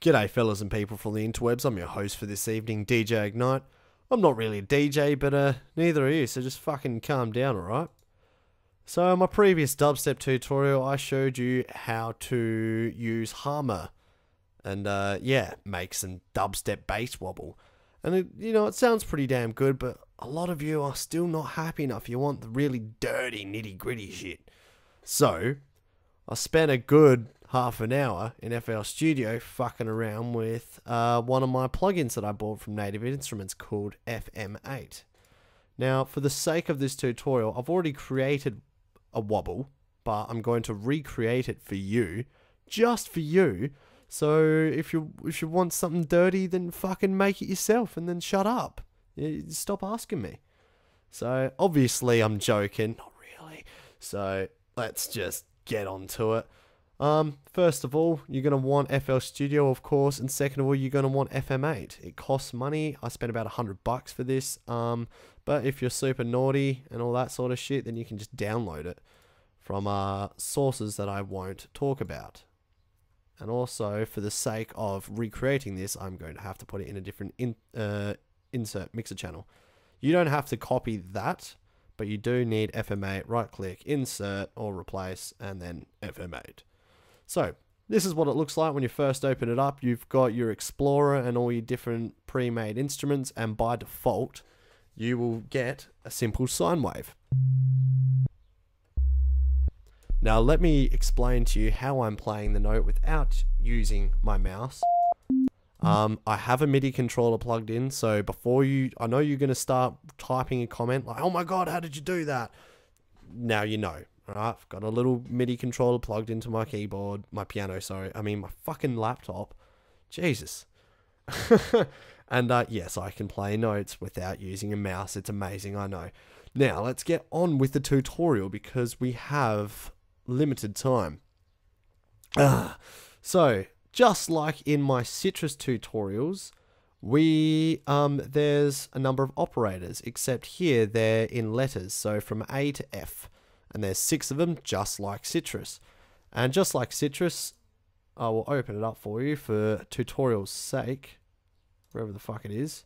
G'day fellas and people from the interwebs, I'm your host for this evening, DJ Ignyte. I'm not really a DJ, but neither are you, so just fucking calm down, alright? So in my previous dubstep tutorial, I showed you how to use Hammer and make some dubstep bass wobble. And it sounds pretty damn good, but a lot of you are still not happy enough. You want the really dirty, nitty gritty shit. So I spent a good half an hour in FL Studio fucking around with one of my plugins that I bought from Native Instruments called FM8. Now, for the sake of this tutorial, I've already created a wobble, but I'm going to recreate it for you, just for you. So if you want something dirty, then fucking make it yourself and then shut up. Stop asking me. So obviously I'm joking, not really. So let's just get on to it. First of all, you're going to want FL Studio, of course, and second of all, you're going to want FM8. It costs money. I spent about $100 for this, but if you're super naughty and all that sort of shit, then you can just download it from sources that I won't talk about. And also, for the sake of recreating this, I'm going to have to put it in a different insert mixer channel. You don't have to copy that, but you do need FM8, right click, insert or replace, and then FM8. So this is what it looks like when you first open it up. You've got your Explorer and all your different pre-made instruments, and by default you will get a simple sine wave. Now let me explain to you how I'm playing the note without using my mouse. I have a MIDI controller plugged in, so before I know you're going to start typing a comment like, oh my god, how did you do that? Now you know. Alright, I've got a little MIDI controller plugged into my keyboard, my piano, sorry, I mean my fucking laptop. Jesus. And yes, I can play notes without using a mouse. It's amazing, I know. Now, let's get on with the tutorial because we have limited time. So, just like in my Citrus tutorials, there's a number of operators, except here they're in letters, so from A to F. And there's 6 of them, just like Citrus. And just like Citrus, I will open it up for you for tutorial's sake, wherever the fuck it is.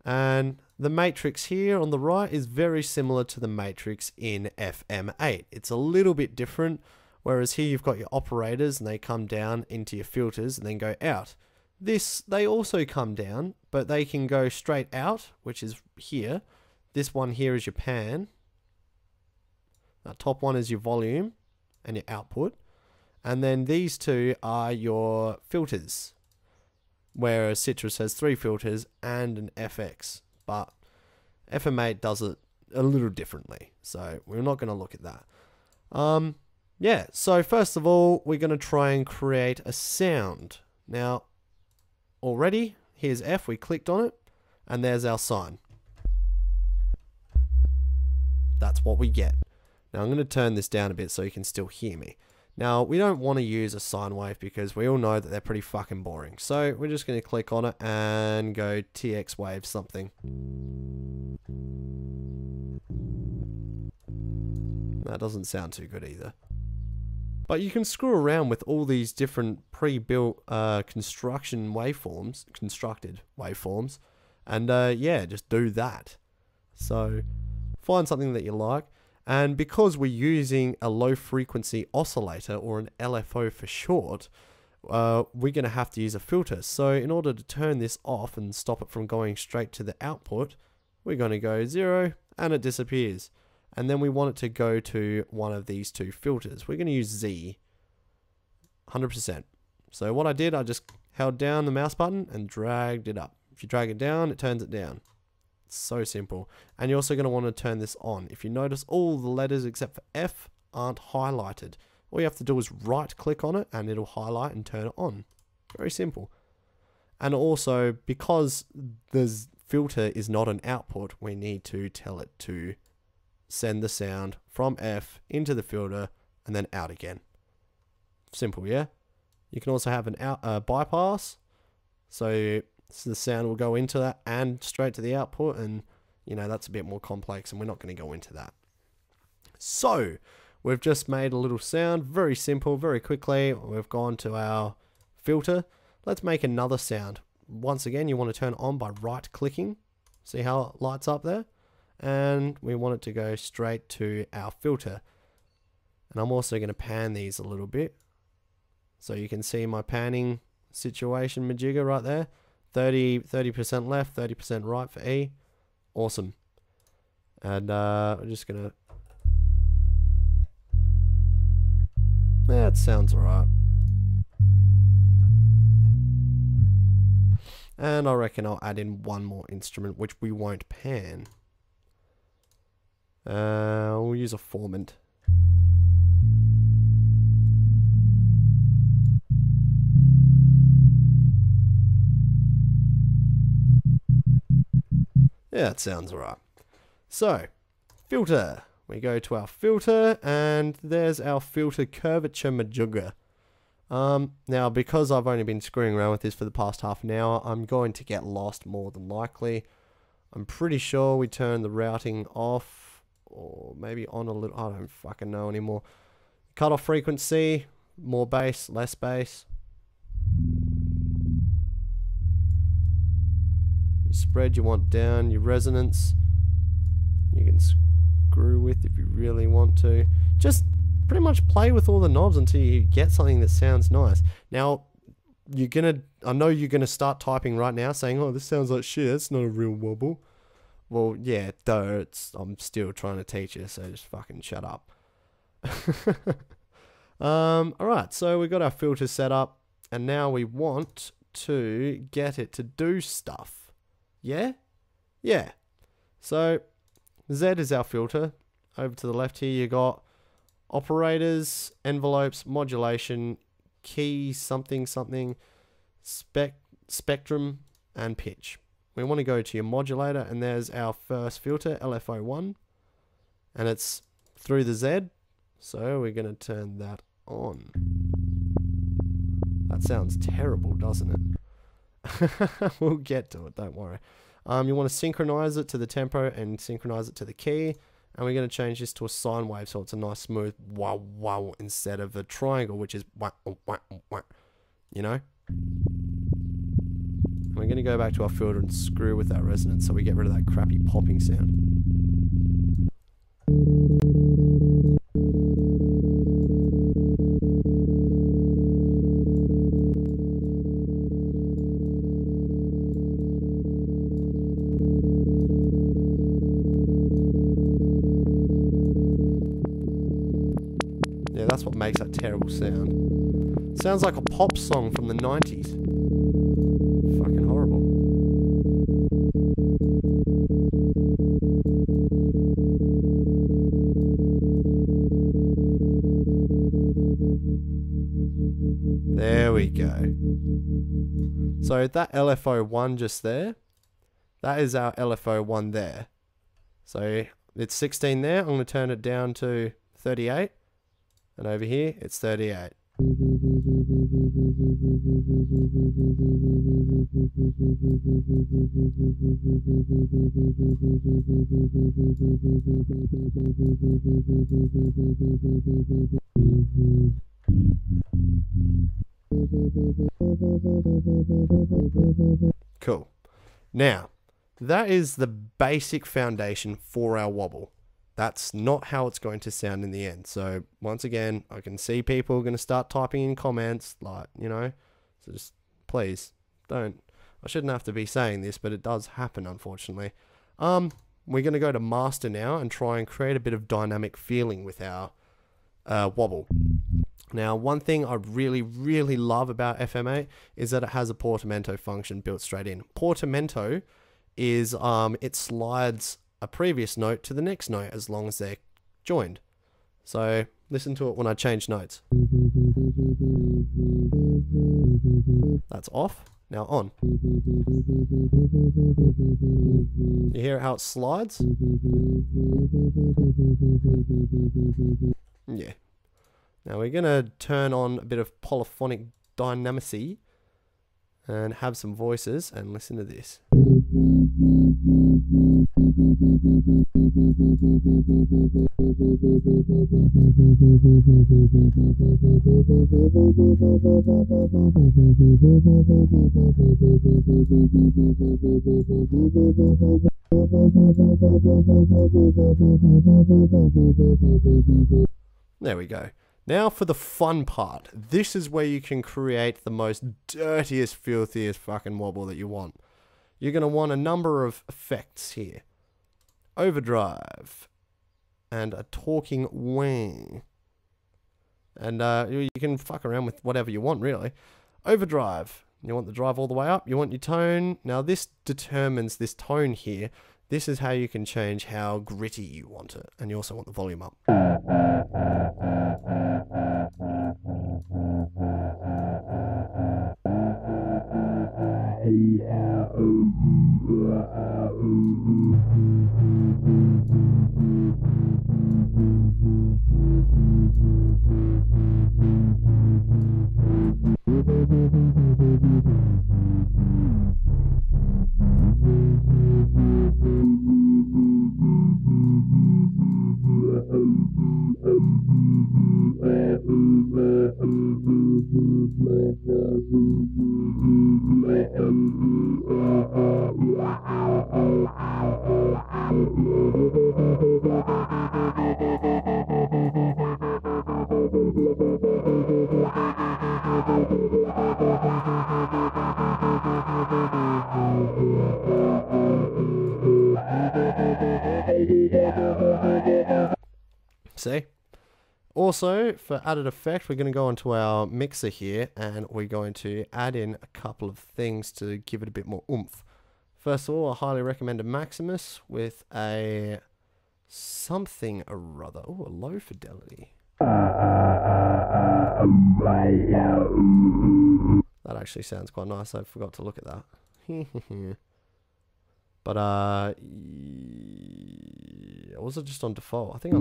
And the matrix here on the right is very similar to the matrix in FM8. It's a little bit different, whereas here you've got your operators and they come down into your filters and then go out. They also come down, but they can go straight out, which is here. This one here is your pan. That top one is your volume and your output. And then these two are your filters. Whereas Citrus has 3 filters and an FX. But FM8 does it a little differently. So we're not going to look at that. Yeah, so first of all, we're going to try and create a sound. Now, already, here's F. We clicked on it. And there's our sign. That's what we get. Now I'm going to turn this down a bit so you can still hear me. Now we don't want to use a sine wave because we all know that they're pretty fucking boring. So we're just going to click on it and go TX wave something. That doesn't sound too good either. But you can screw around with all these different pre-built constructed waveforms, and yeah, just do that. So find something that you like, and because we're using a low frequency oscillator, or an LFO for short, we're going to have to use a filter. So in order to turn this off and stop it from going straight to the output, we're going to go 0 and it disappears. And then we want it to go to one of these 2 filters. We're going to use Z, 100%. So what I did, I just held down the mouse button and dragged it up. If you drag it down, it turns it down. So simple. And you're also going to want to turn this on. If you notice, all the letters except for F aren't highlighted. All you have to do is right click on it and it'll highlight and turn it on. Very simple. And also, because the filter is not an output, we need to tell it to send the sound from F into the filter and then out again. Simple, yeah? You can also have an bypass. So the sound will go into that and straight to the output, and you know, that's a bit more complex and we're not going to go into that. So we've just made a little sound, very simple, very quickly. We've gone to our filter. Let's make another sound. Once again, you want to turn on by right clicking. See how it lights up there? And we want it to go straight to our filter. And I'm also going to pan these a little bit. So you can see my panning situation majigger right there. 30% left, 30% right for E. Awesome. And I'm just going to... That sounds alright. And I reckon I'll add in one more instrument, which we won't pan. We'll use a formant. Yeah, it sounds alright. So, filter. We go to our filter, and there's our filter curvature majigger. Now, because I've only been screwing around with this for the past half an hour, I'm going to get lost more than likely. I'm pretty sure we turn the routing off, or maybe on a little, I don't fucking know anymore. Cutoff frequency, more bass, less bass. Your spread you want down, your resonance you can screw with if you really want to. Just pretty much play with all the knobs until you get something that sounds nice. Now, I know you're gonna start typing right now saying, oh, this sounds like shit, that's not a real wobble. Well, yeah, though, I'm still trying to teach you, so just fucking shut up. Alright, so we got our filter set up, and now we want to get it to do stuff. Yeah? Yeah. So, Z is our filter. Over to the left here, you got operators, envelopes, modulation, key, something, spectrum, and pitch. We want to go to your modulator, and there's our first filter, LFO1, and it's through the Z, so we're going to turn that on. That sounds terrible, doesn't it? We'll get to it, don't worry. You want to synchronize it to the tempo and synchronize it to the key, and we're going to change this to a sine wave, so it's a nice smooth wow wow instead of a triangle, which is wah, wah, wah, you know. And we're going to go back to our filter and screw with that resonance, so we get rid of that crappy popping sound. Yeah, that's what makes that terrible sound. Sounds like a pop song from the 90s. Fucking horrible. There we go. So that LFO1 just there, that is our LFO1 there. So it's 16 there. I'm going to turn it down to 38. And over here, it's 38. Cool. Now, that is the basic foundation for our wobble. That's not how it's going to sound in the end. So once again, I can see people are going to start typing in comments, like, you know, so just please don't. I shouldn't have to be saying this, but it does happen, unfortunately. We're going to go to master now and try and create a bit of dynamic feeling with our wobble. Now, one thing I really, really love about FM8 is that it has a portamento function built straight in. Portamento is it slides a previous note to the next note as long as they're joined. So listen to it when I change notes. That's off. Now on. You hear how it slides? Yeah. Now we're going to turn on a bit of polyphonic dynamicy and have some voices and listen to this. There we go. Now for the fun part. This is where you can create the most dirtiest, filthiest fucking wobble that you want. You're going to want a number of effects here. Overdrive. And a talking wing. And you can fuck around with whatever you want, really. Overdrive. You want the drive all the way up. You want your tone. Now this determines this tone here. This is how you can change how gritty you want it. And you also want the volume up. See? Also, for added effect, we're going to go onto our mixer here and we're going to add in a couple of things to give it a bit more oomph. First of all, I highly recommend a Maximus with a something or other. Oh, a low fidelity. That actually sounds quite nice. I forgot to look at that. But, was it just on default? I think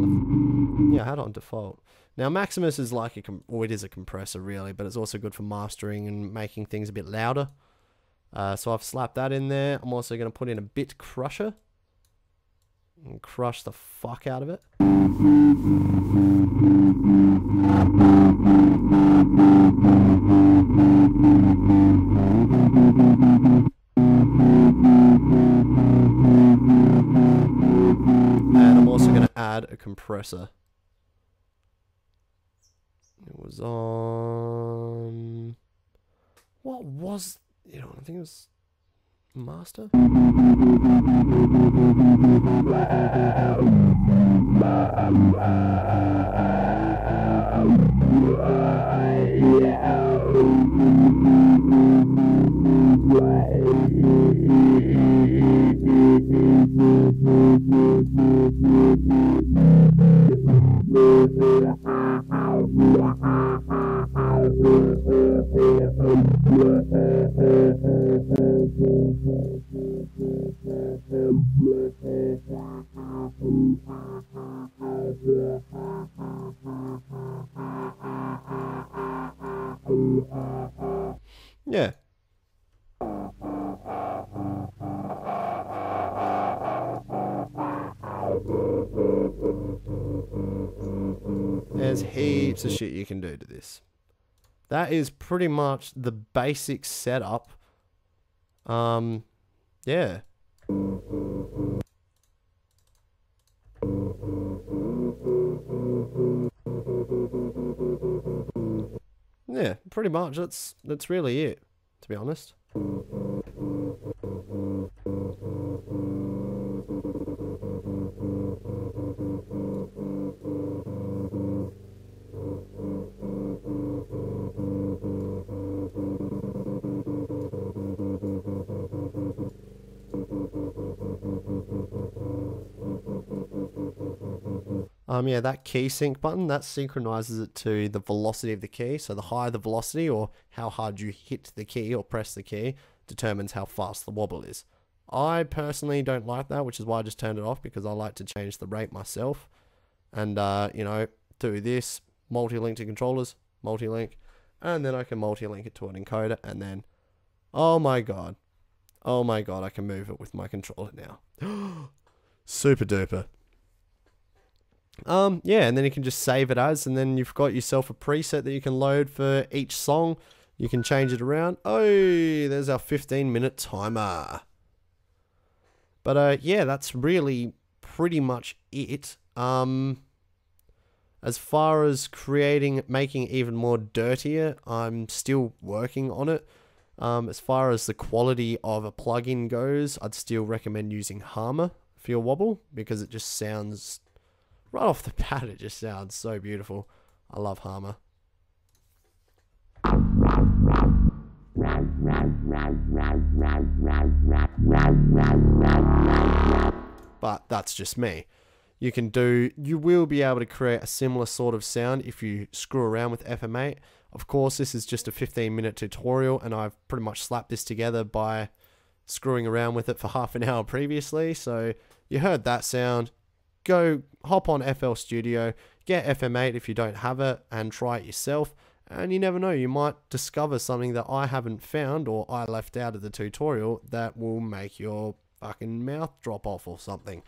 yeah, I had it on default. Now, Maximus is like it is a compressor, really, but it's also good for mastering and making things a bit louder. So I've slapped that in there. I'm also going to put in a bit crusher and crush the fuck out of it. And I'm also going to add a compressor. It was on... What was... I think it was master? Yeah. There's heaps of shit you can do to this. That is pretty much the basic setup. Yeah. Yeah, pretty much. That's really it, to be honest. Yeah, that key sync button, that synchronizes it to the velocity of the key. So the higher the velocity, or how hard you hit the key or press the key, determines how fast the wobble is. I personally don't like that, which is why I just turned it off, because I like to change the rate myself. And, you know, do this, multi-link to controllers, multi-link, and then I can multi-link it to an encoder, and then, oh my god, Oh my god, I can move it with my controller now. Super duper. Yeah, and then you can just save it as, and then you've got yourself a preset that you can load for each song. You can change it around. Oh, there's our 15-minute timer. But yeah, that's really pretty much it. As far as making it even more dirtier, I'm still working on it. As far as the quality of a plugin goes, I'd still recommend using Harmor for your wobble, because it just sounds, right off the bat, it just sounds so beautiful. I love Harmor. But that's just me. You will be able to create a similar sort of sound if you screw around with FM8. Of course, this is just a 15-minute tutorial, and I've pretty much slapped this together by screwing around with it for half an hour previously. So you heard that sound. Go hop on FL Studio, get FM8 if you don't have it, and try it yourself. And you never know, you might discover something that I haven't found or I left out of the tutorial that will make your fucking mouth drop off or something.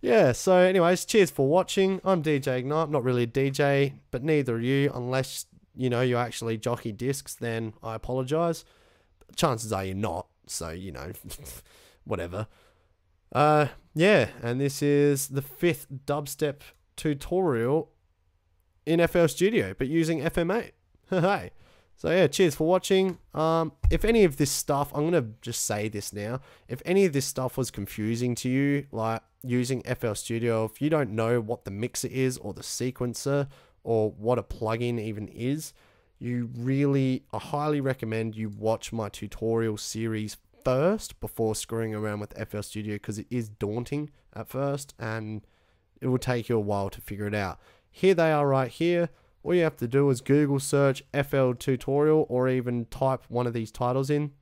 Yeah, so anyways, cheers for watching. I'm DJ Ignyte. I'm not really a DJ, but neither are you, unless, you know, you actually jockey discs, then I apologize. Chances are you're not, so, you know, whatever. Yeah, and this is the 5th dubstep tutorial in FL Studio, but using FM8. Hey. So yeah, cheers for watching. If any of this stuff, I'm going to just say this now. If any of this stuff was confusing to you, like using FL Studio, if you don't know what the mixer is or the sequencer or what a plugin even is, I highly recommend you watch my tutorial series first before screwing around with FL Studio, because it is daunting at first and it will take you a while to figure it out. Here they are right here. All you have to do is Google search FL tutorial, or even type one of these titles in.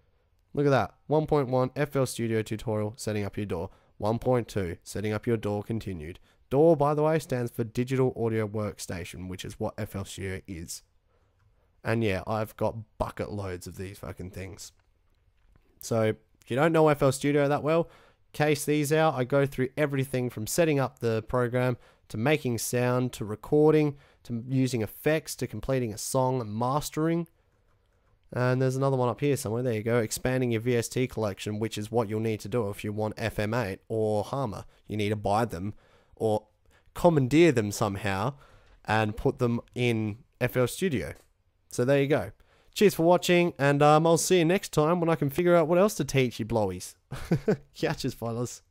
Look at that. 1.1 FL Studio tutorial, setting up your DAW. 1.2 setting up your DAW continued. DAW, by the way, stands for Digital Audio Workstation, which is what FL Studio is. And yeah, I've got bucket loads of these fucking things. So if you don't know FL Studio that well, case these out. I go through everything from setting up the program to making sound to recording to using effects to completing a song and mastering. And there's another one up here somewhere. There you go. Expanding your VST collection, which is what you'll need to do if you want FM8 or Harmor. You need to buy them or commandeer them somehow and put them in FL Studio. So there you go. Cheers for watching, and I'll see you next time when I can figure out what else to teach you blowies. Catches, fellas.